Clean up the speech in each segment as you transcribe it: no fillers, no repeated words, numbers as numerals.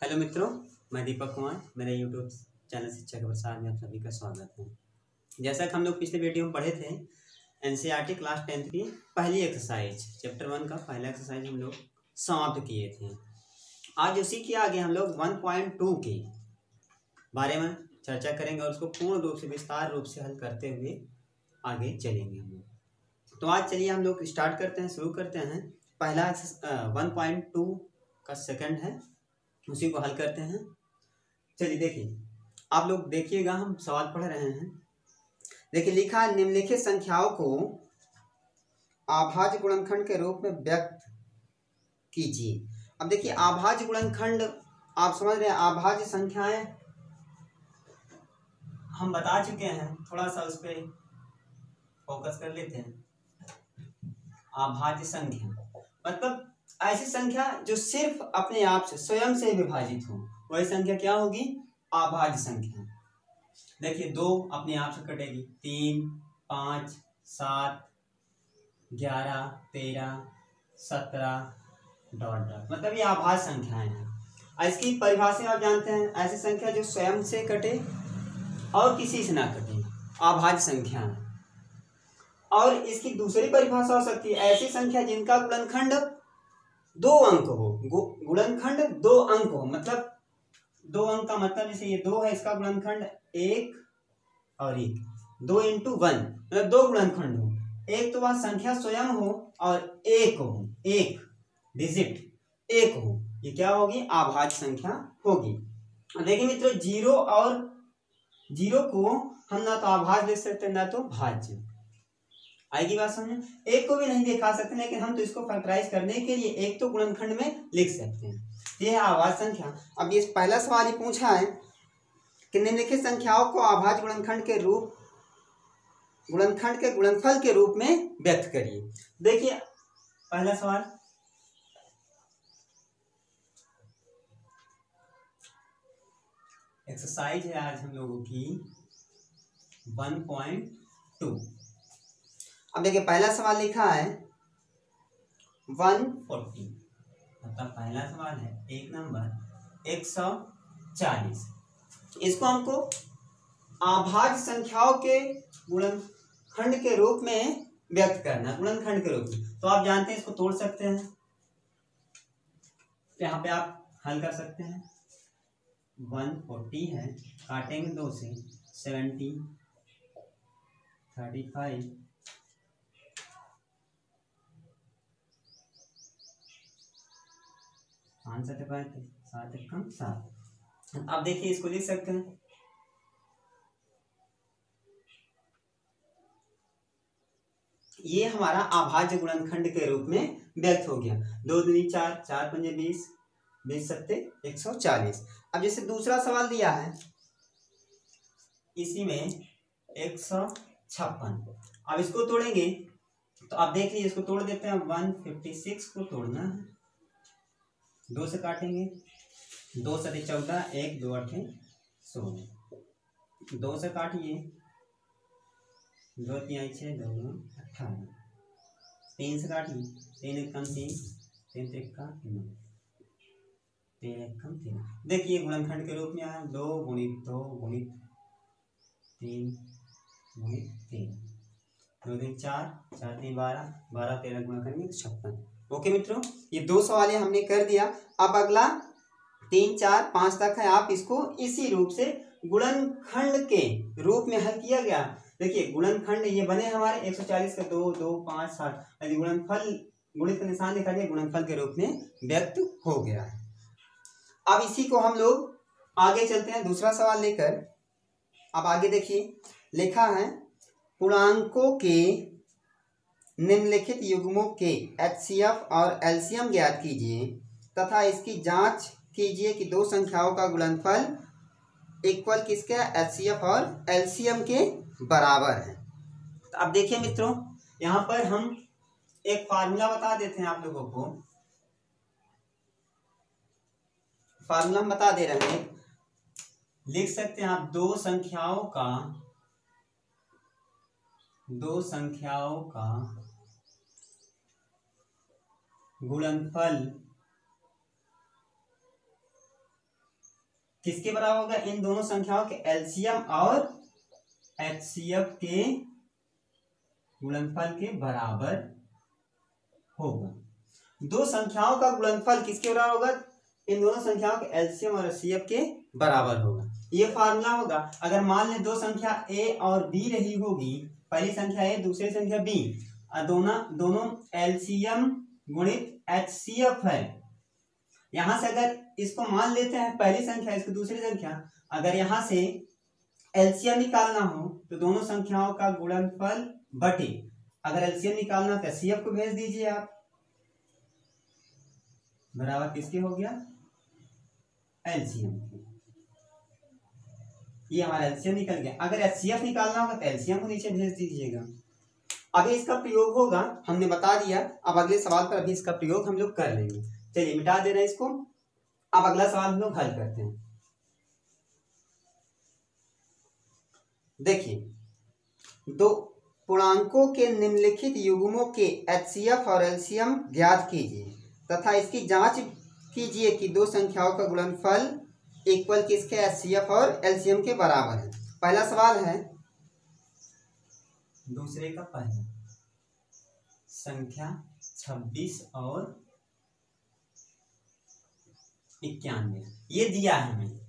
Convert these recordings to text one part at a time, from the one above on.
Hello मित्रों, मैं दीपक कुमार। मेरे यूट्यूब चैनल शिक्षा के प्रसार में आप सभी का स्वागत है। जैसा कि हम लोग पिछले वीडियो में पढ़े थे, एनसीईआरटी क्लास 10th की पहली एक्सरसाइज चैप्टर 1 का पहला एक्सरसाइज हम लोग समाप्त किए थे। आज उसी के आगे हम लोग 1.2 के बारे में चर्चा करेंगे और उसको पूर्ण रूप से विस्तार रूप से हल करते हुए आगे चलेंगे हम लोग। तो आज चलिए हम लोग स्टार्ट करते हैं, शुरू करते हैं। पहला 1.2 का सेकंड है, उसी को हल करते हैं। चलिए देखिए, आप लोग देखिएगा, हम सवाल पढ़ रहे हैं। देखिए लिखा है, निम्नलिखित संख्याओं को अभाज्य गुणनखंड के रूप में व्यक्त कीजिए। अब देखिए अभाज्य गुणनखंड आप समझ रहे हैं, अभाज्य संख्याएं हम बता चुके हैं, थोड़ा सा उस पर फोकस कर लेते हैं। अभाज्य संख्या मतलब ऐसी संख्या जो सिर्फ अपने आप से स्वयं से विभाजित हो, वही संख्या क्या होगी? अभाज्य संख्या। देखिए 2 अपने आप से कटेगी, 3, 5, 7, 11, 13, 17 डॉट डॉट, मतलब ये अभाज्य संख्याएं हैं। इसकी परिभाषा आप जानते हैं, ऐसी संख्या जो स्वयं से कटे और किसी से ना कटे, अभाज्य संख्या है। और इसकी दूसरी परिभाषा हो सकती है, ऐसी संख्या जिनका गुणनखंड 2 अंक हो। गुणनखंड 2 अंक हो, मतलब 2 अंक का मतलब जैसे ये 2 है, इसका गुणनखंड 1 और 1, 2 × 1 मतलब 2 गुणनखंड हो। एक तो वह संख्या स्वयं हो और एक हो, एक डिजिट एक हो, ये क्या होगी? अभाज्य संख्या होगी। देखिए मित्रों, 0 और 0 को हम ना तो अभाज्य लिख सकते ना तो भाज्य। आएगी बात समझ? एक को भी नहीं दिखा सकते, लेकिन हम तो इसको फैक्टराइज करने के लिए एक तो गुणनखंड में लिख सकते हैं। ये है अभाज्य संख्या। अब ये पहला सवाल ही पूछा है कि निम्नलिखित संख्याओं को अभाज्य गुणनखंड के गुणनफल के रूप में व्यक्त करिए। देखिए पहला सवाल, एक्सरसाइज है आज हम लोगों की 1.2। अब देखिए पहला सवाल लिखा है 140, मतलब पहला सवाल है 1 नंबर 140। इसको हमको अभाज्य संख्याओं के गुणनखंड के रूप में व्यक्त करना, गुणनखंड के रूप में। तो आप जानते हैं इसको तोड़ सकते हैं, तो यहाँ पे आप हल कर सकते हैं। 140 है, काटेंगे 2 से, 70, 35, 5 7 7 1 7। अब देखिए इसको लिख सकते हैं, ये हमारा अभाज्य गुणनखंड के रूप में व्यक्त हो गया। 2 दूनी 4, 4 पंजे 20, 20 सत्ते 140। अब जैसे दूसरा सवाल दिया है, इसी में 156। अब इसको तोड़ेंगे तो आप देख लीजिए, इसको तोड़ देते हैं। 156 को तोड़ना है, 2 से काटेंगे, 2 सत्ते 14, 1 2 8 16, 2 से काटिए, 2 3 6 2 9 18, 3 से काटिए, 3 1 3, 3 1 9, 3 1 13। देखिए गुणनखंड के रूप में आया, 2 × 2 × 3 × 3, 2 3 4, 4 3 12, 12 13 गुणनखंड में 56। ओके मित्रों, ये 2 सवाल हमने कर दिया। अब अगला 3 4 5 तक है, आप इसको इसी रूप से गुणनखंड के रूप में हल किया गया। देखिए गुणनखंड ये बने हमारे 140 का 2 2 5 7, यदि गुणनफल गुणित का निशान दिखा दिया, गुणनफल के रूप में व्यक्त हो गया है। अब इसी को हम लोग आगे चलते हैं दूसरा सवाल लेकर। अब आगे देखिए लिखा है, पूर्णांकों के निम्नलिखित युग्मों के HCF और LCM ज्ञात कीजिए तथा इसकी जांच कीजिए कि 2 संख्याओं का गुणनफल इक्वल किसके, HCF और LCM के बराबर है। तो अब देखिए मित्रों, यहाँ पर हम एक फार्मूला बता देते हैं आप लोगों को। फार्मूला हम बता दे रहे हैं, लिख सकते हैं आप, 2 संख्याओं का गुणनफल किसके बराबर होगा? इन दोनों संख्याओं के एलसीएम और एचसीएफ के गुणनफल के बराबर होगा। दो संख्याओं का गुणनफल किसके बराबर होगा? इन दोनों संख्याओं के एलसीएम और एचसीएफ के बराबर होगा। ये फार्मूला होगा। अगर मान लें दो संख्या ए और बी रही होगी, पहली संख्या ए दूसरी संख्या बी, दोनों एलसीएम गुणित एचसीएफ है। यहां से अगर इसको मान लेते हैं पहली संख्या, इसको दूसरी संख्या, अगर यहां से एलसीएम निकालना हो तो दोनों संख्याओं का गुणनफल बटे, अगर एलसीएम निकालना तो एचसीएफ को भेज दीजिए आप, बराबर किसके हो गया? एलसीएम। ये हमारा एलसीएम निकल गया। अगर एचसीएफ निकालना होगा तो एलसीएम को नीचे भेज दीजिएगा। अभी इसका प्रयोग होगा, हमने बता दिया। अब अगले सवाल पर अभी इसका प्रयोग हम लोग कर लेंगे। चलिए मिटा दे रहे हैं इसको। अब अगला सवाल हम लोग हल करते हैं। देखिए, दो पूर्णांकों के निम्नलिखित युग्मों के एचसीएफ और एलसीएम ज्ञात कीजिए तथा इसकी जांच कीजिए कि दो संख्याओं का गुणनफल इक्वल किसके एचसीएफ और एलसीएम के बराबर है। पहला सवाल है दूसरे का पहला, संख्या 26 और 91 ये दिया है हमें।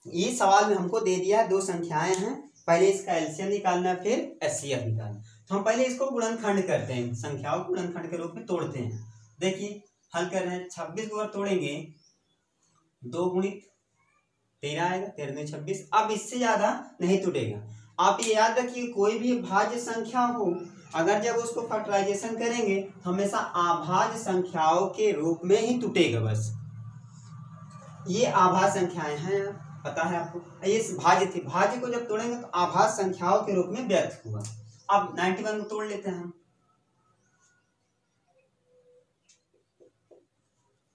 ये सवाल में हमको दे दिया है, दो संख्याएं हैं, पहले इसका एलसीएम निकालना है फिर एचसीएफ निकालना। तो हम पहले इसको गुणनखंड करते हैं, संख्याओं को गुणनखंड के रूप में तोड़ते हैं। देखिए हल कर रहे हैं। 26 को अगर तोड़ेंगे 2 गुणित 13 आएगा, 13 में 26। अब इससे ज्यादा नहीं टूटेगा। आप ये याद रखिए, कोई भी भाज्य संख्या हो, अगर जब उसको फैक्टराइजेशन करेंगे तो हमेशा अभाज्य संख्याओं के रूप में ही टूटेगा। बस ये अभाज्य संख्याएं हैं, पता है आपको। ये भाज्य थी, भाज्य को जब तोड़ेंगे तो अभाज्य संख्याओं के रूप में व्यक्त हुआ। अब 91 को तोड़ लेते हैं हम,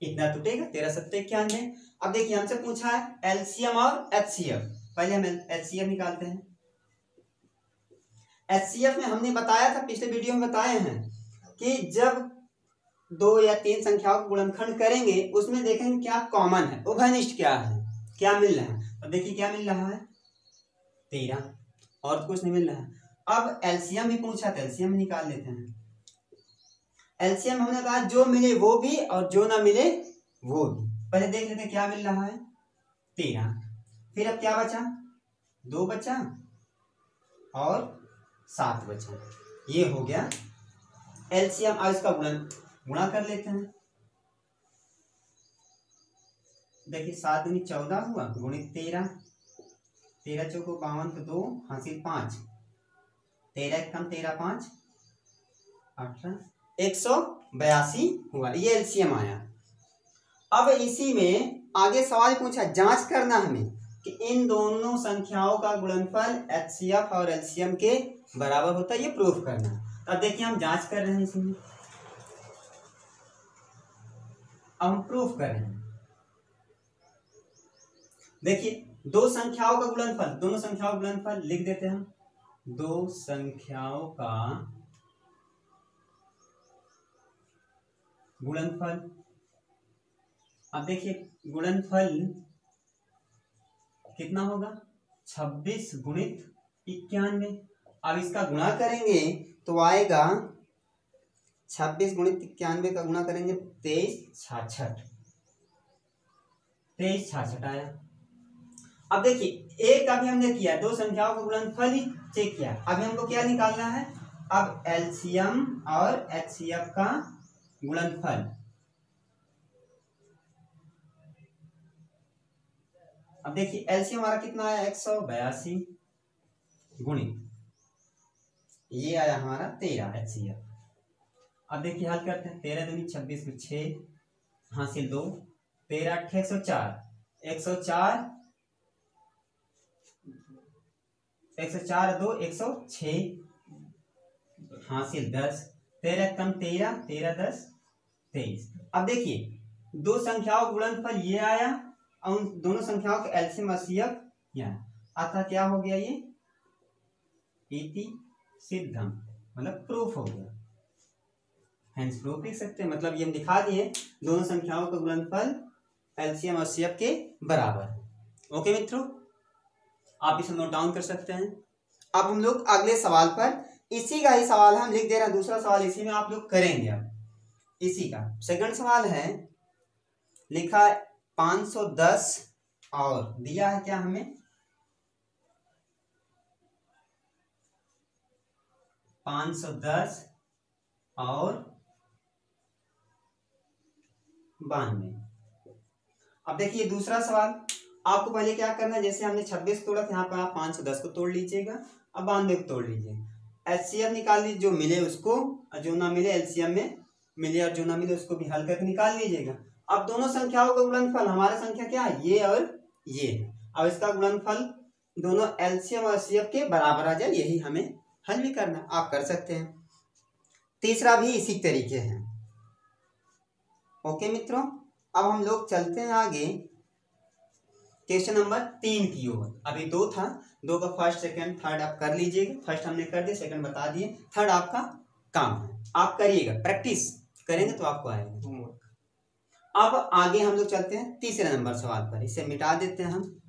इतना टूटेगा, 13 7 91। अब देखिए हमसे पूछा है एलसीएम और एचसीएफ। पहले हम एचसीएफ निकालते हैं। एचसीएफ में हमने बताया था, पिछले वीडियो में बताए हैं कि जब 2 या 3 संख्याओं को गुणनखंड करेंगे उसमें देखेंगे क्या कॉमन है, उभयनिष्ठ क्या है, क्या मिल रहा है। अब देखिए क्या मिल रहा है? 13, और तो कुछ नहीं मिल रहा है। अब एलसीएम भी पूछा था, एलसीएम निकाल लेते हैं। एलसीएम हमने कहा जो मिले वो भी और जो ना मिले वो भी। पहले देख लेते हैं क्या मिल रहा है, 13। फिर अब क्या बचा? 2 बचा और 7 बचा। ये हो गया एलसीएम। अब इसका गुणा कर लेते हैं। देखिए 7 दूनी 14 हुआ, गुणित 13, 13 चौको 52 तो 2 हासिल 5, 13 कम 13 5 18, 182 हुआ। ये एलसीएम आया। अब इसी में आगे सवाल पूछा, जांच करना हमें कि इन दोनों संख्याओं का गुणनफल एचसीएफ और एलसीएम के बराबर होता है, ये प्रूफ करना। अब देखिए हम जांच कर रहे हैं इसमें, अब हम प्रूफ कर रहे हैं। देखिए दो संख्याओं का गुणनफल, दोनों संख्याओं का गुणनफल लिख देते हैं हम। दो संख्याओं का गुणनफल। अब देखिए गुणनफल कितना होगा? 26 गुणित 91। अब इसका गुणा करेंगे तो आएगा 26 गुणित 91 का गुणा करेंगे 2366, 2366 आया। अब देखिए एक अभी हमने किया, दो संख्याओं का गुणनफल ही चेक किया। अभी हमको क्या निकालना है? अब एलसीएम और एचसीएफ का गुणनफल। अब देखिए एलसीएम हमारा कितना आया? 182 गुणित ये आया हमारा 13 एचसीएफ। अब देखिए हल करते हैं। 13 दूनी 26 में 6 हासिल 2, 13 8 104, 104 104 2 106 हासिल 10, 13 कम 13, 13 10 23। अब देखिए दो संख्याओं का गुणनफल ये आया और उन दोनों संख्याओं के एलसीएम और एचसीएफ यहाँ अतः क्या हो गया? ये इति सिद्धम, मतलब प्रूफ हो गया। हैंस प्रूफ लिख सकते हैं, मतलब ये हम दिखा दिए दोनों संख्याओं का गुणनफल एलसीएम और सीएफ के बराबर। ओके मित्रों, आप इसे नोट डाउन कर सकते हैं। अब हम लोग अगले सवाल पर, इसी का ही सवाल है, हम लिख दे रहे हैं दूसरा सवाल, इसी में आप लोग करेंगे। अब इसी का सेकंड सवाल है, लिखा है 510 और दिया है क्या हमें 510 और 92। अब देखिए दूसरा सवाल, आपको पहले क्या करना है, जैसे हमने 26 तोड़ा था, यहाँ पर आप 510 को तोड़ लीजिएगा, अब 92 को तोड़ लीजिए, एचसीएफ निकाल लीजिए, जो मिले उसको, और जो ना मिले एलसीएम में मिले और जो ना मिले उसको भी हल करके निकाल लीजिएगा। अब दोनों संख्याओं का गुणनफल, हमारा संख्या क्या है, ये और ये, अब इसका गुणनफल दोनों एलसीएम और एचसीएफ के बराबर आ जाए, यही हमें हल भी करना, आप कर सकते हैं। तीसरा भी इसी तरीके है। ओके मित्रों, अब हम लोग चलते हैं आगे क्वेश्चन नंबर 3 की ओर। अभी 2 था, 2 का फर्स्ट सेकंड थर्ड आप कर लीजिएगा, फर्स्ट हमने कर दिया, सेकंड बता दिए, थर्ड आपका काम है, आप करिएगा, प्रैक्टिस करेंगे तो आपको आएगा। अब आगे हम लोग चलते हैं तीसरे नंबर सवाल पर, इसे मिटा देते हैं हम।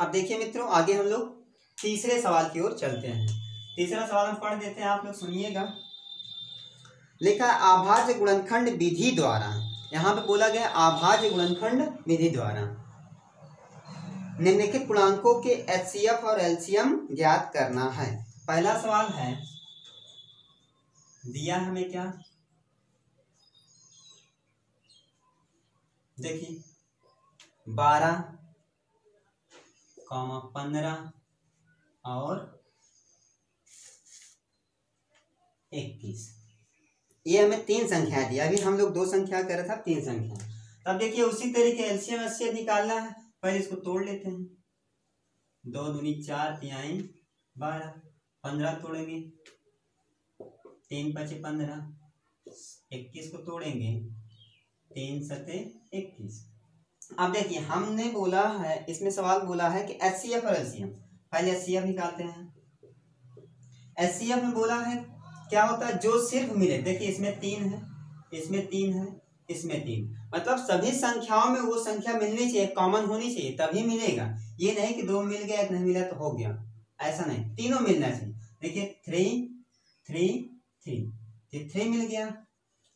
अब देखिए मित्रों, आगे हम लोग तीसरे सवाल की ओर चलते हैं। तीसरा सवाल हम पढ़ देते हैं, आप लोग सुनिएगा। लिखा है अभाज्य गुणनखंड विधि द्वारा, यहाँ पे बोला गया अभाज्य गुणनखंड विधि द्वारा निम्नलिखित पूर्णांकों के एचसीएफ और एलसीएम ज्ञात करना है। पहला सवाल है, दिया हमें क्या, देखिए 12, 15 और 21, ये हमें 3 संख्या दी। अभी हम लोग 2 संख्या कर रहे थे, 3 संख्या। तब देखिए उसी तरीके एलसीएम एचसीएफ निकालना है, पहले इसको तोड़ लेते हैं, 2 दूनी 4, 3 12, 15 तोड़ेंगे, 3 5 15, 21 को तोड़ेंगे, 3 7 21। अब देखिए हमने बोला है, इसमें सवाल बोला है कि एचसीएफ और एलसीएम, पहले एचसीएफ निकालते हैं। एचसीएफ में बोला है क्या होता है, जो सिर्फ मिले, देखिए इसमें 3 है, इसमें 3 है, इसमें 3, मतलब सभी संख्याओं में वो संख्या मिलनी चाहिए, कॉमन होनी चाहिए, तभी मिलेगा। ये नहीं कि 2 मिल गया, 1 नहीं मिला तो हो गया, ऐसा नहीं, तीनों मिलना चाहिए। देखिए 3 3 3 3 मिल गया।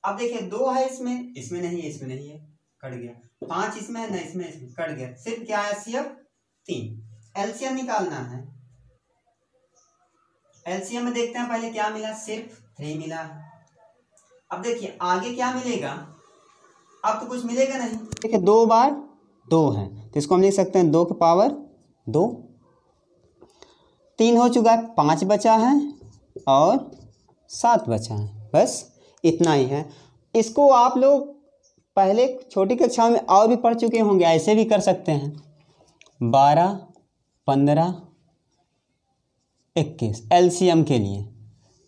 अब देखिए 2 है इसमें, इसमें नहीं है, इसमें नहीं है, कट गया। 5 इसमें है ना, इसमें कट गया, सिर्फ क्या है एचसीएफ 3। एलसीएम निकालना है, एलसीएम में देखते हैं पहले क्या मिला, सिर्फ 3 मिला। अब देखिए आगे क्या मिलेगा, अब तो कुछ मिलेगा नहीं। देखिए 2 बार 2 है, तो इसको हम लिख सकते हैं 2 की पावर 2। 3 हो चुका है, 5 बचा है और 7 बचा है, बस इतना ही है। इसको आप लोग पहले छोटी कक्षा में और भी पढ़ चुके होंगे, ऐसे भी कर सकते हैं। 12 15 21 एलसीएम के लिए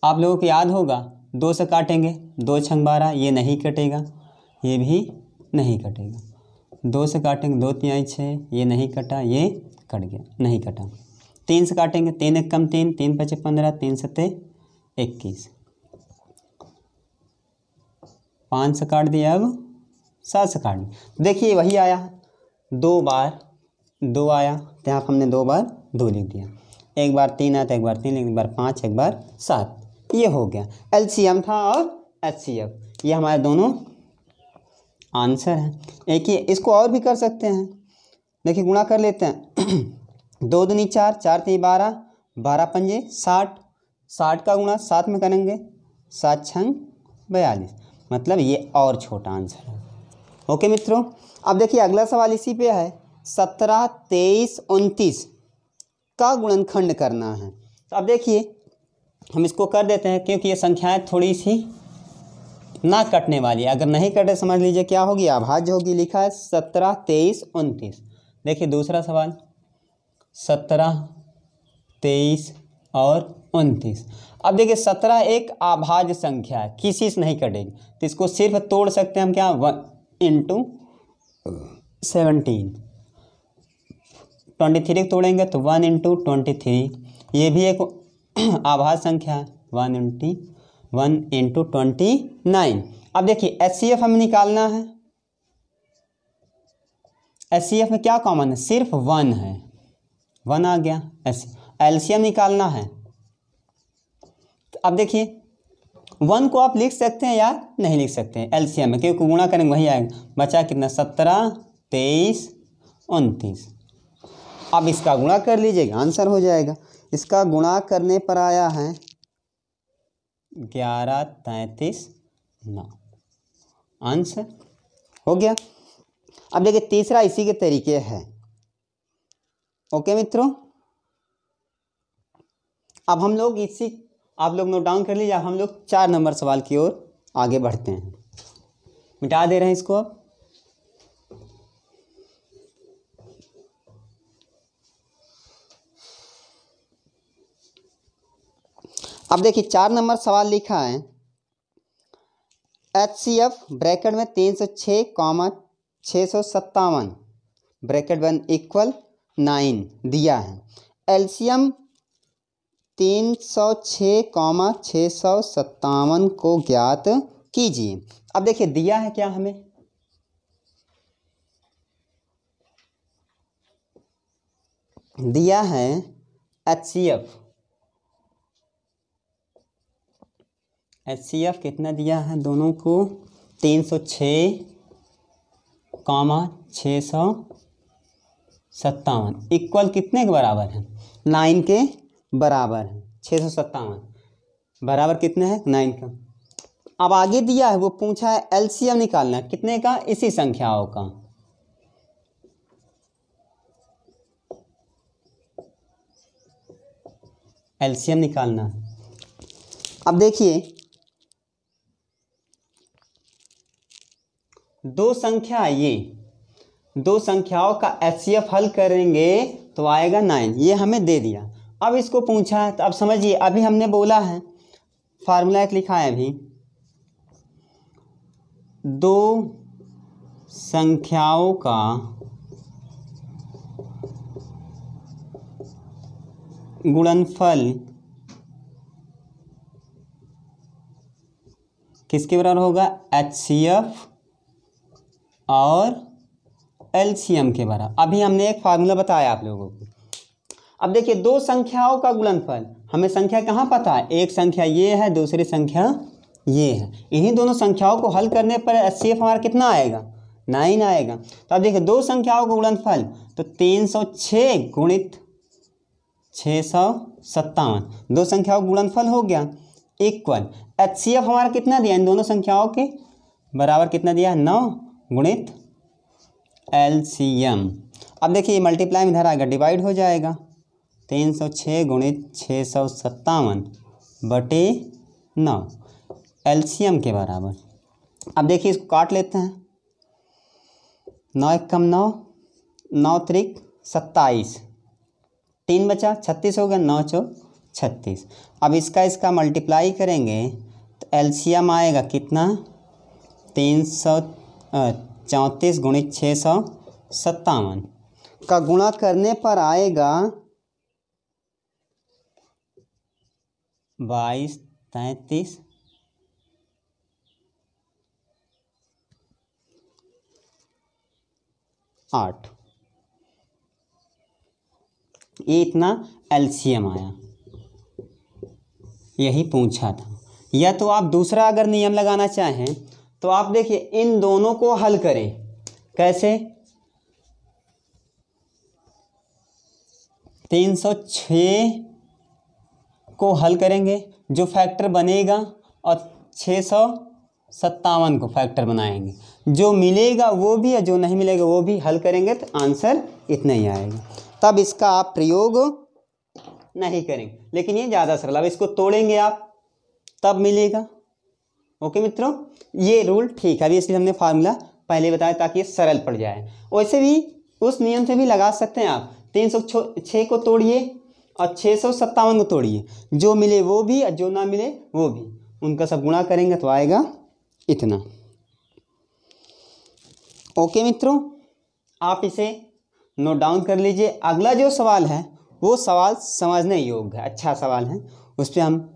आप लोगों को याद होगा, 2 से काटेंगे, 2 छंग 12, ये नहीं कटेगा, ये भी नहीं कटेगा। 2 से काटेंगे, 2 3 6, ये नहीं कटा, ये कट गया, नहीं कटा। 3 से काटेंगे, 3 1 कम 3, 3 5 15, 3 7 21। 5 से काट दिया, अब 7 से काट दिया, देखिए वही आया, 2 बार 2 आया, तो यहाँ हमने 2 बार 2 लिख दिया। 1 बार 3 आया तो 1 बार 3, 1 बार 5, 1 बार 7, ये हो गया एलसीएम था और एचसीएफ, ये हमारे दोनों आंसर हैं। एक ही, इसको और भी कर सकते हैं, देखिए गुणा कर लेते हैं। 2 दूनी 4, 4 3 12, 12 पंजे 60, 60 का गुणा 7 में करेंगे, 7 छंग 42, मतलब ये और छोटा आंसर है। ओके मित्रों, अब देखिए अगला सवाल इसी पे है, 17 23 29 का गुणनखंड करना है। तो अब देखिए हम इसको कर देते हैं, क्योंकि ये संख्याएं थोड़ी सी ना कटने वाली है, अगर नहीं कटे समझ लीजिए क्या होगी, अभाज्य होगी। लिखा है 17 23 29। देखिए दूसरा सवाल, 17 23 और 29। अब देखिए 17 एक अभाज्य संख्या है, किसी से नहीं कटेगी, तो इसको सिर्फ तोड़ सकते हैं हम, क्या 1 × 17। 23 को तोड़ेंगे तो 1 × 23, ये भी एक आभाज्य संख्या है, 1 × 1 × 29। अब देखिए HCF हमें निकालना है। HCF में क्या कॉमन है, सिर्फ 1 है, 1 आ गया। LCM निकालना है। अब देखिए 1 को आप लिख सकते हैं या नहीं लिख सकते हैं LCM में, क्योंकि गुणा करेंगे वही आएगा। बचा कितना, 17, 23, 29। अब इसका गुणा कर लीजिएगा, आंसर हो जाएगा। इसका गुणा करने पर आया है 11, 33, 9, आंसर हो गया। अब देखिए तीसरा इसी के तरीके है। ओके मित्रों, अब हम लोग आप लोग नोट डाउन कर लीजिए। अब हम लोग 4 नंबर सवाल की ओर आगे बढ़ते हैं। मिटा दे रहे हैं इसको। अब देखिए 4 नंबर सवाल लिखा है, HCF ब्रैकेट में 306, 657 ब्रैकेट 1 = 9 दिया है। LCM 306, 657 को ज्ञात कीजिए। अब देखिए दिया है क्या हमें, दिया है HCF कितना दिया है दोनों को, 306, 657 इक्वल कितने के बराबर है, 9 के बराबर है। 657 बराबर कितने हैं, 9 का। अब आगे दिया है, वो पूछा है LCM निकालना है कितने का, इसी संख्याओं का। LCM निकालना है। अब देखिए दो संख्या, ये दो संख्याओं का HCF हल करेंगे तो आएगा 9, ये हमें दे दिया। अब इसको पूछा है तो अब समझिए, अभी हमने बोला है, फार्मूला एक लिखा है अभी, दो संख्याओं का गुणनफल किसके बराबर होगा, HCF और LCM के बराबर। अभी हमने एक फार्मूला बताया आप लोगों को। अब देखिए दो संख्याओं का गुणनफल, हमें संख्या कहाँ पता है, एक संख्या ये है, दूसरी संख्या ये है। इन्हीं दोनों संख्याओं को हल करने पर HCF हमारा कितना आएगा, 9 आएगा। तो अब देखिए दो संख्याओं का गुणनफल, तो 306 × 657, दो संख्याओं का गुणनफल हो गया, इक्वल HCF हमारा कितना दिया, इन दोनों संख्याओं के बराबर कितना दिया, 9 × LCM। अब देखिए मल्टीप्लाई में इधर आएगा, डिवाइड हो जाएगा, 306 × 657 बटे 9 LCM के बराबर। अब देखिए इसको काट लेते हैं, 9 × 9, 9 × 3 = 27, 3 बचा, 36 हो गया, 9 × 4 = 36। अब इसका मल्टीप्लाई करेंगे तो LCM आएगा कितना, 334 × 657 का गुणा करने पर आएगा 22, 33, 8। ये इतना LCM आया, यही पूछा था। या तो आप दूसरा अगर नियम लगाना चाहें तो आप देखिए इन दोनों को हल करें, कैसे, 306 को हल करेंगे, जो फैक्टर बनेगा, और 657 को फैक्टर बनाएंगे, जो मिलेगा वो भी और जो नहीं मिलेगा वो भी हल करेंगे, तो आंसर इतना ही आएगा। तब इसका आप प्रयोग नहीं करेंगे, लेकिन ये ज़्यादा सरल। अब इसको तोड़ेंगे आप तब मिलेगा। ओके मित्रों, ये रूल ठीक है, अभी इसलिए हमने फार्मूला पहले बताया ताकि ये सरल पड़ जाए। वैसे भी उस नियम से भी लगा सकते हैं आप, 306 को तोड़िए और 657 को तोड़िए, जो मिले वो भी और जो ना मिले वो भी, उनका सब गुणा करेंगे तो आएगा इतना। ओके मित्रों, आप इसे नोट डाउन कर लीजिए। अगला जो सवाल है वो सवाल समझने योग्य है, अच्छा सवाल है, उस पर हम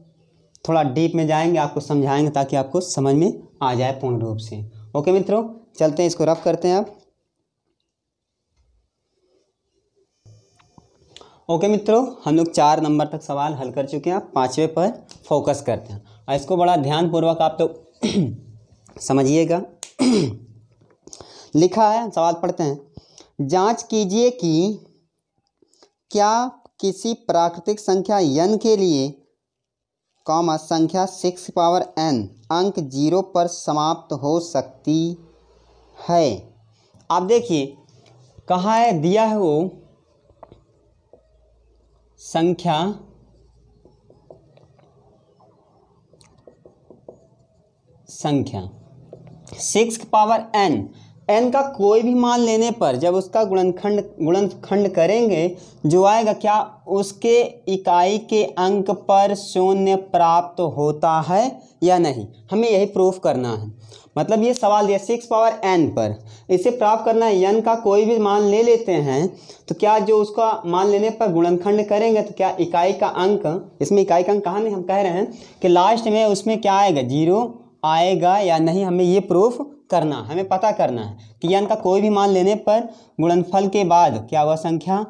थोड़ा डीप में जाएंगे, आपको समझाएंगे ताकि आपको समझ में आ जाए पूर्ण रूप से। ओके मित्रों, चलते हैं, इसको रफ करते हैं आप। ओके मित्रों, हम लोग 4 नंबर तक सवाल हल कर चुके हैं। आप 5वें पर फोकस करते हैं और इसको बड़ा ध्यानपूर्वक आप तो समझिएगा। लिखा है, सवाल पढ़ते हैं। जांच कीजिए कि क्या किसी प्राकृतिक संख्या n के लिए संख्या 6 पावर n अंक 0 पर समाप्त हो सकती है। आप देखिए कहाँ है, दिया है वो संख्या संख्या 6 पावर n का कोई भी मान लेने पर जब उसका गुणनखंड करेंगे, जो आएगा क्या, उसके इकाई के अंक पर 0 प्राप्त होता है या नहीं, हमें यही प्रूफ करना है। मतलब ये सवाल दिया 6 पावर n पर, इसे प्राप्त करना है। n का कोई भी मान ले लेते हैं तो क्या जो उसका मान लेने पर गुणनखंड करेंगे तो क्या इकाई का अंक, इसमें इकाई का अंक कहाँ नहीं, हम कह रहे हैं कि लास्ट में उसमें क्या आएगा, 0 आएगा या नहीं, हमें ये प्रूफ करना, हमें पता करना है कि n का कोई भी मान लेने पर गुणनफल के बाद क्या वह संख्या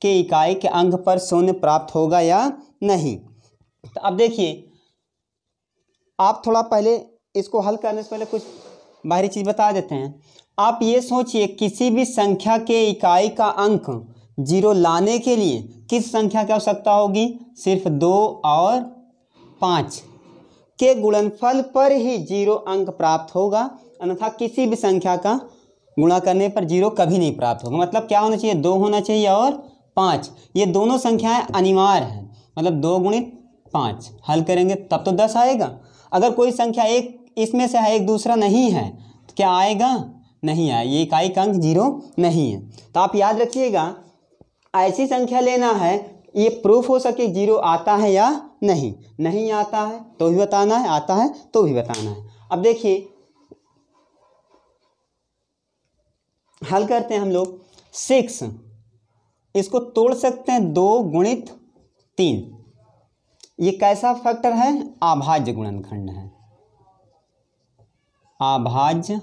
के इकाई के अंक पर 0 प्राप्त होगा या नहीं। तो अब देखिए, आप थोड़ा पहले इसको हल करने से पहले कुछ बाहरी चीज़ बता देते हैं। आप ये सोचिए, किसी भी संख्या के इकाई का अंक 0 लाने के लिए किस संख्या की आवश्यकता होगी, सिर्फ 2 और 5 के गुणनफल पर ही 0 अंक प्राप्त होगा, अन्यथा किसी भी संख्या का गुणा करने पर 0 कभी नहीं प्राप्त होगा। मतलब क्या होना चाहिए, 2 होना चाहिए और 5, ये दोनों संख्याएं अनिवार्य हैं। मतलब 2 गुणित 5 हल करेंगे तब तो 10 आएगा। अगर कोई संख्या एक इसमें से है, एक दूसरा नहीं है, तो क्या आएगा, नहीं आए, ये इकाई का अंक 0 नहीं है। तो आप याद रखिएगा, ऐसी संख्या लेना है ये प्रूफ हो सके 0 आता है या नहीं, नहीं आता है तो भी बताना है, आता है तो भी बताना है। अब देखिए हल करते हैं हम लोग। 6 इसको तोड़ सकते हैं 2 गुणित 3, ये कैसा फैक्टर है, अभाज्य गुणनखंड है, अभाज्य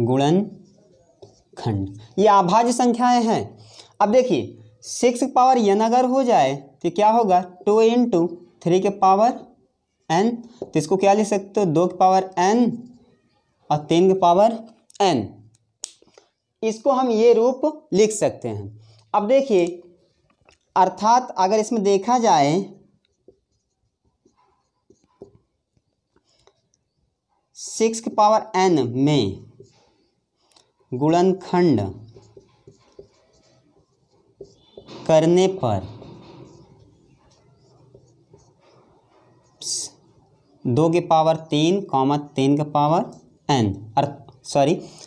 गुणनखंड, ये अभाज्य संख्याएं हैं। अब देखिए 6 पावर n अगर हो जाए तो क्या होगा, 2 × 3 के पावर n, तो इसको क्या लिख सकते हो, 2 के पावर n और 3 के पावर n, इसको हम ये रूप लिख सकते हैं। अब देखिए, अर्थात अगर इसमें देखा जाए 6 के पावर n में गुणनखंड करने पर 2 के पावर 3, 3 के पावर n,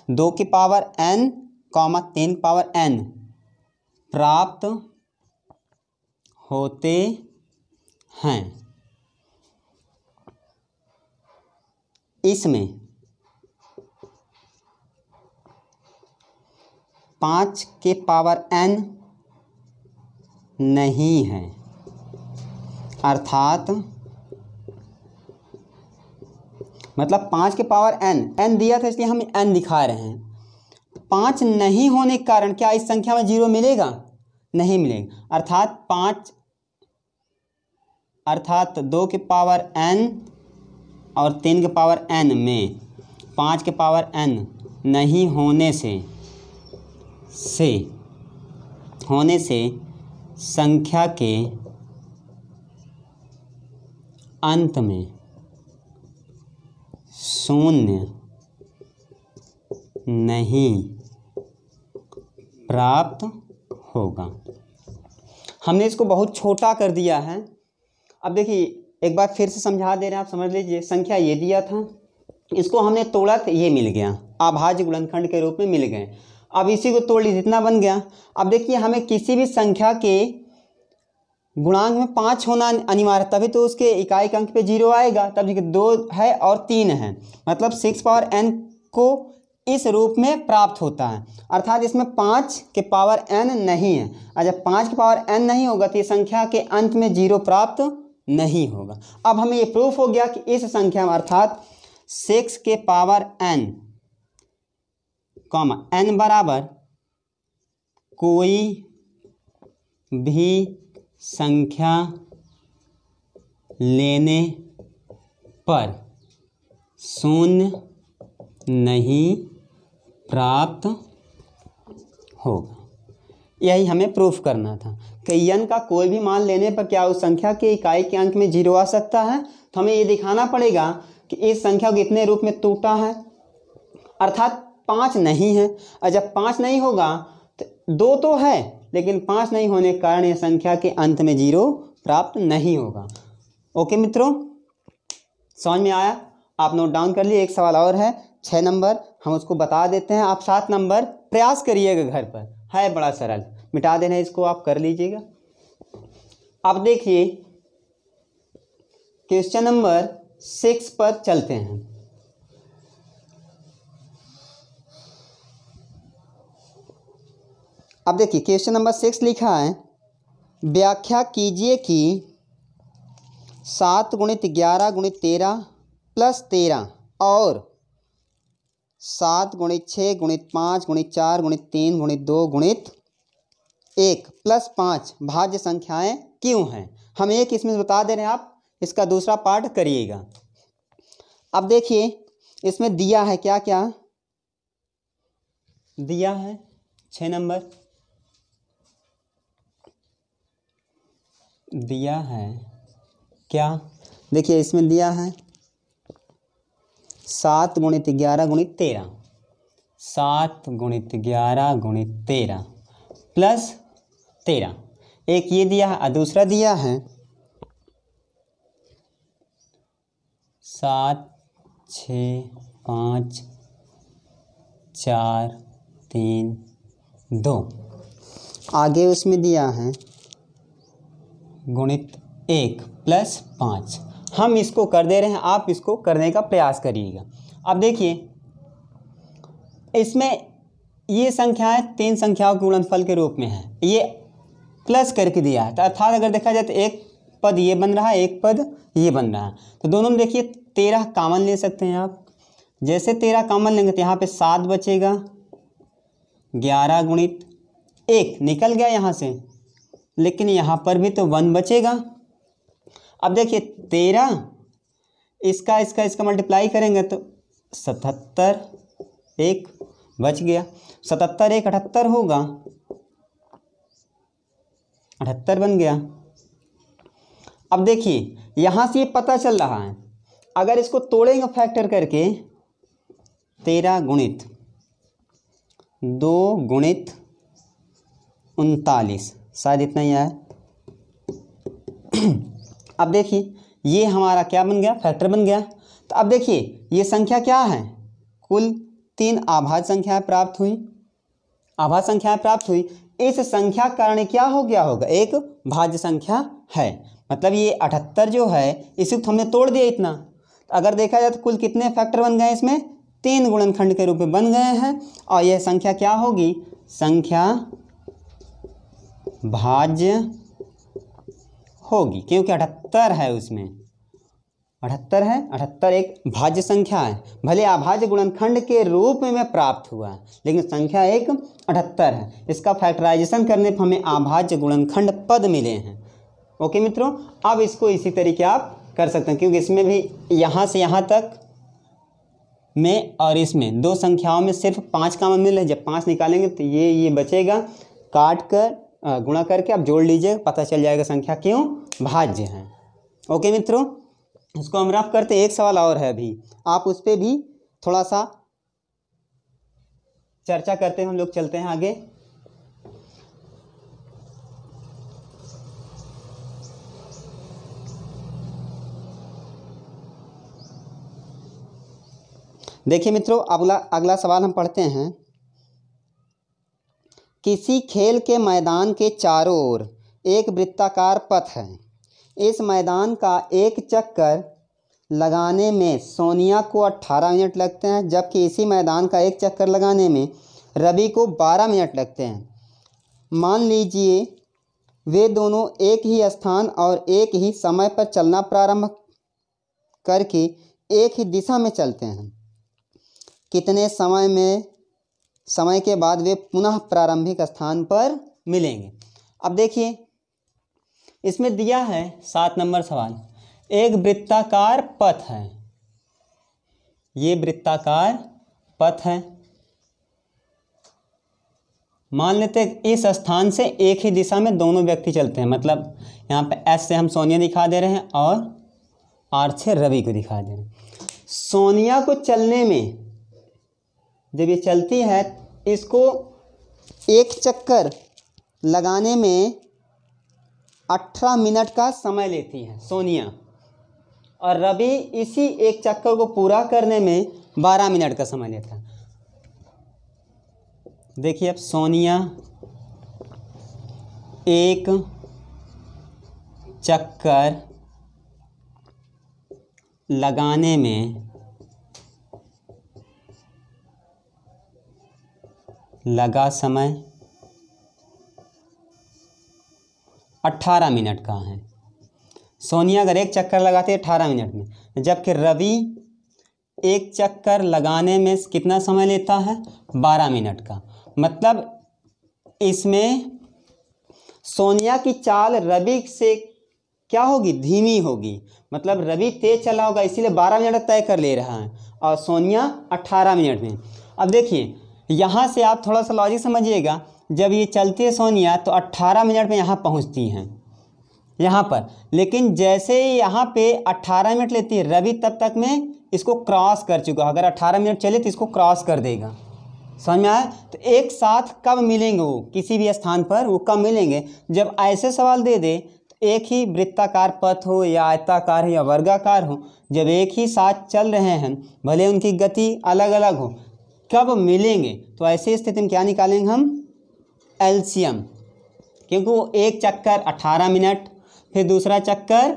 2 के पावर n, 3 के पावर n प्राप्त होते हैं। इसमें 5 के पावर n नहीं है, अर्थात मतलब 5 के पावर n दिया था इसलिए हम n दिखा रहे हैं। 5 नहीं होने के कारण क्या इस संख्या में 0 मिलेगा, नहीं मिलेगा, अर्थात 2 के पावर n और 3 के पावर n में 5 के पावर n नहीं होने से संख्या के अंत में 0 नहीं प्राप्त होगा। हमने इसको बहुत छोटा कर दिया है। अब देखिए एक बार फिर से समझा दे रहे हैं, आप समझ लीजिए। संख्या ये दिया था, इसको हमने तोड़ा तो ये मिल गया, अभाज्य गुणनखंड के रूप में मिल गए। अब इसी को तोड़ लीजिए, इतना बन गया। अब देखिए हमें किसी भी संख्या के गुणांक में 5 होना अनिवार्य, तभी तो उसके इकाई के अंक पे 0 आएगा। तब देखिए 2 है और 3 है, मतलब 6 पावर n को इस रूप में प्राप्त होता है, अर्थात इसमें 5 के पावर n नहीं है। और जब 5 के पावर n नहीं होगा तो ये संख्या के अंत में 0 प्राप्त नहीं होगा। अब हमें ये प्रूफ हो गया कि इस संख्या में अर्थात 6 के पावर n कॉमा n बराबर कोई भी संख्या लेने पर शून्य नहीं प्राप्त होगा। यही हमें प्रूफ करना था कि n का कोई भी मान लेने पर क्या उस संख्या के इकाई के अंक में 0 आ सकता है। तो हमें ये दिखाना पड़ेगा कि इस संख्या को कितने रूप में टूटा है, अर्थात 5 नहीं है। और जब 5 नहीं होगा तो 2 तो है, लेकिन 5 नहीं होने के कारण यह संख्या के अंत में 0 प्राप्त नहीं होगा। ओके मित्रों, समझ में आया? आप नोट डाउन कर लिए। एक सवाल और है 6 नंबर, हम उसको बता देते हैं। आप 7 नंबर प्रयास करिएगा घर पर, है बड़ा सरल, मिटा देना इसको आप कर लीजिएगा। अब देखिए क्वेश्चन नंबर 6 पर चलते हैं। अब देखिए क्वेश्चन नंबर 6 लिखा है, व्याख्या कीजिए कि 7 गुणित 11 गुणित 13 प्लस 13 और 7 गुणित 6 गुणित 5 गुणित 4 गुणित 3 गुणित 2 गुणित 1 प्लस 5 भाज्य संख्याएं क्यों हैं। हम एक इसमें बता दे रहे हैं, आप इसका दूसरा पार्ट करिएगा। अब देखिए इसमें दिया है क्या क्या दिया है। 6 नंबर दिया है क्या, देखिए इसमें दिया है 7 गुणित 11 गुणित 13, 7 गुणित 11 गुणित 13 प्लस 13, एक ये दिया है और दूसरा दिया है 7 6 5 4 3 2, आगे उसमें दिया है गुणित 1 प्लस 5। हम इसको कर दे रहे हैं, आप इसको करने का प्रयास करिएगा। अब देखिए इसमें ये संख्याएं 3 संख्याओं के गुणनफल के रूप में है, ये प्लस करके दिया है। तो अर्थात अगर देखा जाए तो एक पद ये बन रहा है, एक पद ये बन रहा है। तो दोनों में देखिए 13 कॉमन ले सकते हैं आप। जैसे 13 कॉमन लेंगे तो यहाँ पे 7 बचेगा, 11 गुणित 1 निकल गया यहाँ से, लेकिन यहाँ पर भी तो 1 बचेगा। अब देखिए 13 इसका मल्टीप्लाई करेंगे तो 77, 1 बच गया, 77 1 78 होगा, 78 बन गया। अब देखिए यहाँ से ये पता चल रहा है, अगर इसको तोड़ेंगे फैक्टर करके 13 गुणित 2 गुणित 39, शायद इतना ही आया। अब देखिए ये हमारा क्या बन गया, फैक्टर बन गया। तो अब देखिए ये संख्या क्या है, कुल 3 आभाज्य संख्याएं प्राप्त हुई, आभाज्य संख्याएं प्राप्त हुई। इस संख्या के कारण क्या हो गया होगा, एक भाज्य संख्या है। मतलब ये 78 जो है इसी को हमने तोड़ दिया इतना। तो अगर देखा जाए तो कुल कितने फैक्टर बन गए, इसमें 3 गुणनखंड के रूप में बन गए हैं। और यह संख्या क्या होगी, संख्या भाज्य होगी, क्योंकि 78 है, उसमें 78 है, 78 एक भाज्य संख्या है। भले अभाज्य गुणनखंड के रूप में प्राप्त हुआ है, लेकिन संख्या एक 78 है। इसका फैक्टराइजेशन करने पर हमें अभाज्य गुणनखंड पद मिले हैं। ओके मित्रों, अब इसको इसी तरीके आप कर सकते हैं, क्योंकि इसमें भी यहाँ से यहाँ तक में और इसमें 2 संख्याओं में सिर्फ 5 कॉमन मिल रहे। जब 5 निकालेंगे तो ये बचेगा, काट कर गुणा करके आप जोड़ लीजिए, पता चल जाएगा संख्या क्यों भाज्य है। ओके मित्रों, इसको हम रफ करते। एक सवाल और है अभी, आप उस पर भी थोड़ा सा चर्चा करते हैं, हम लोग चलते हैं आगे। देखिए मित्रों, अगला सवाल हम पढ़ते हैं। किसी खेल के मैदान के चारों ओर एक वृत्ताकार पथ है। इस मैदान का एक चक्कर लगाने में सोनिया को 18 मिनट लगते हैं, जबकि इसी मैदान का एक चक्कर लगाने में रवि को 12 मिनट लगते हैं। मान लीजिए वे दोनों एक ही स्थान और एक ही समय पर चलना प्रारंभ करके एक ही दिशा में चलते हैं। कितने समय के बाद वे पुनः प्रारंभिक स्थान पर मिलेंगे। अब देखिए इसमें दिया है 7 नंबर सवाल, एक वृत्ताकार पथ है, ये वृत्ताकार पथ है, मान लेते हैं इस स्थान से एक ही दिशा में दोनों व्यक्ति चलते हैं, मतलब यहाँ पे एस से हम सोनिया दिखा दे रहे हैं और आर से रवि को दिखा दे रहे हैं। सोनिया को चलने में, जब ये चलती है इसको एक चक्कर लगाने में 18 मिनट का समय लेती है सोनिया, और रवि इसी एक चक्कर को पूरा करने में 12 मिनट का समय लेता है। देखिए अब सोनिया एक चक्कर लगाने में लगा समय 18 मिनट का है। सोनिया अगर एक चक्कर लगाती है 18 मिनट में, जबकि रवि एक चक्कर लगाने में कितना समय लेता है 12 मिनट का। मतलब इसमें सोनिया की चाल रवि से क्या होगी, धीमी होगी, मतलब रवि तेज चला होगा इसीलिए 12 मिनट तय कर ले रहा है और सोनिया 18 मिनट में। अब देखिए यहाँ से आप थोड़ा सा लॉजिक समझिएगा, जब ये चलती है सोनिया तो 18 मिनट में यहाँ पहुँचती हैं यहाँ पर, लेकिन जैसे ही यहाँ पे 18 मिनट लेती है रवि तब तक में इसको क्रॉस कर चुका। अगर 18 मिनट चले तो इसको क्रॉस कर देगा, समझ में आया। तो एक साथ कब मिलेंगे वो किसी भी स्थान पर, वो कब मिलेंगे जब ऐसे सवाल दे दे तो एक ही वृत्ताकार पथ हो या आयताकार हो या वर्गाकार हो, जब एक ही साथ चल रहे हैं भले उनकी गति अलग अलग हो, कब मिलेंगे तो ऐसी स्थिति में क्या निकालेंगे हम, एलसीएम, क्योंकि वो एक चक्कर 18 मिनट फिर दूसरा चक्कर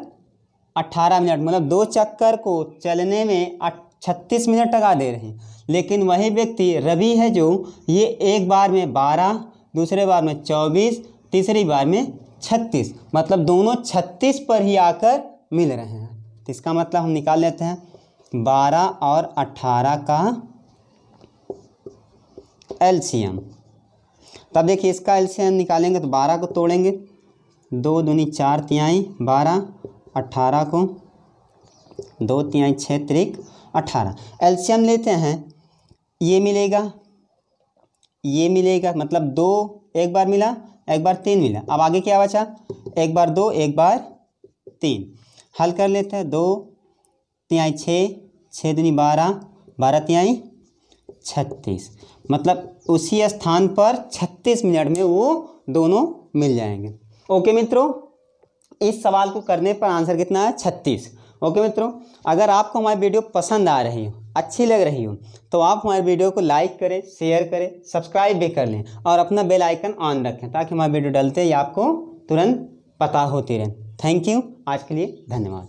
18 मिनट, मतलब 2 चक्कर को चलने में 36 मिनट लगा दे रहे हैं। लेकिन वही व्यक्ति रवि है जो ये एक बार में 12, दूसरे बार में 24, तीसरी बार में 36, मतलब दोनों 36 पर ही आकर मिल रहे हैं। तो इसका मतलब हम निकाल लेते हैं 12 और 18 का एलसीएम। तब देखिए इसका एलसीएम निकालेंगे तो 12 को तोड़ेंगे, 2 दूनी 4 तिहाई 12, 18 को 2 तिहाई 6 त्रिक 18। एलसीएम लेते हैं, ये मिलेगा ये मिलेगा, मतलब 2 एक बार मिला, एक बार 3 मिला। अब आगे क्या बचा, एक बार 2 एक बार 3। हल कर लेते हैं, 2 तिहाई 6, 6 दूनी 12, 12 तिहाई 36, मतलब उसी स्थान पर 36 मिनट में वो दोनों मिल जाएंगे। ओके मित्रों, इस सवाल को करने पर आंसर कितना है 36। ओके मित्रों, अगर आपको हमारी वीडियो पसंद आ रही हो, अच्छी लग रही हो, तो आप हमारे वीडियो को लाइक करें, शेयर करें, सब्सक्राइब भी कर लें और अपना बेल आइकन ऑन रखें ताकि हमारी वीडियो डालते ही आपको तुरंत पता होती रहे। थैंक यू, आज के लिए धन्यवाद।